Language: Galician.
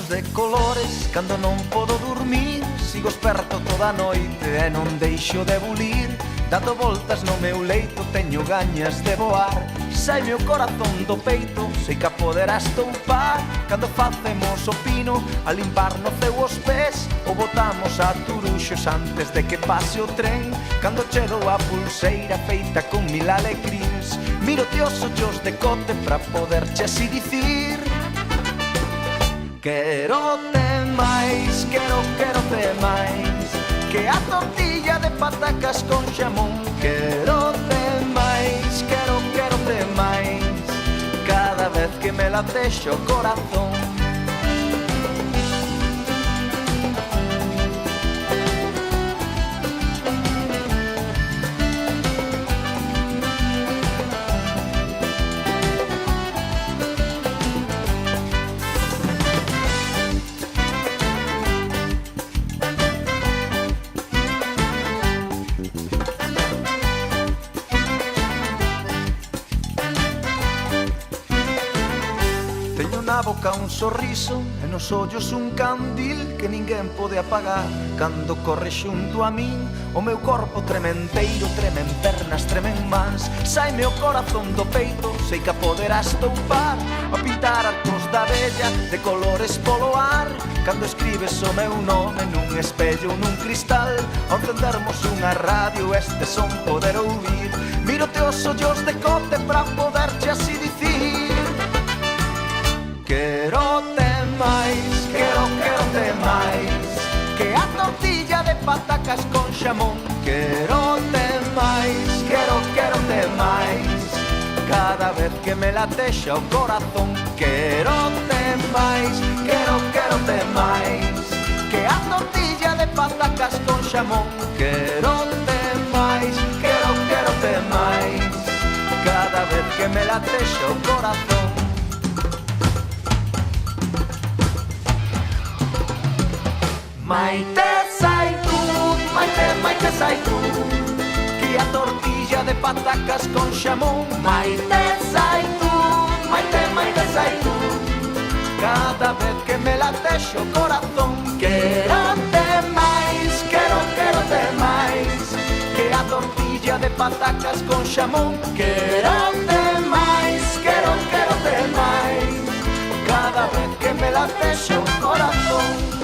sonhos de colores. Cando non podo dormir, sigo esperto toda a noite e non deixo de bulir. Dando voltas no meu leito, teño gañas de voar. Saime o corazón do peito, sei que a poderás toupar. Cando facemos o pino, a limpar no ceu os pés, ou botamos a turuxos antes de que pase o tren. Cando che dou a pulseira feita con mil alecrins, miro-te os ollos de cote pra poderche así dicir: quero-te máis, quero-te máis que a tortilla de patacas con xamón. Quero-te máis, quero-te máis cada vez que me latexa o corazón. Teño na boca un sorriso e nos ollos un candil que ninguén pode apagar. Cando corre xunto a min, o meu corpo trementeiro, tremen pernas, tremen mans. Saime o corazón do peito, sei que a poderás toupar. A pintar arcos da bella de colores polo ar. Cando escribes o meu nome nun espello ou nun cristal, ao encendermos unha radio este son poder ouvir. Miro-te os ollos de cote pra poderche así dicir: quero-te máis, quero-te máis que a tortilla de patacas con xamón. Quero-te máis, quero-te máis cada vez que me latexa o corazón. Quero-te máis, quero-te máis que a tortilla de patacas con xamón. Quero-te máis, quero-te máis cada vez que me latexa o corazón. Maite zaitu, maite zaitu que a tortilla de patacas con xamón. Maite zaitu, maite zaitu cada vez que me latexa o corazón. Quero-te máis, quero-te máis que a tortilla de patacas con xamón. Quero-te máis, quero-te máis cada vez que me latexa o corazón.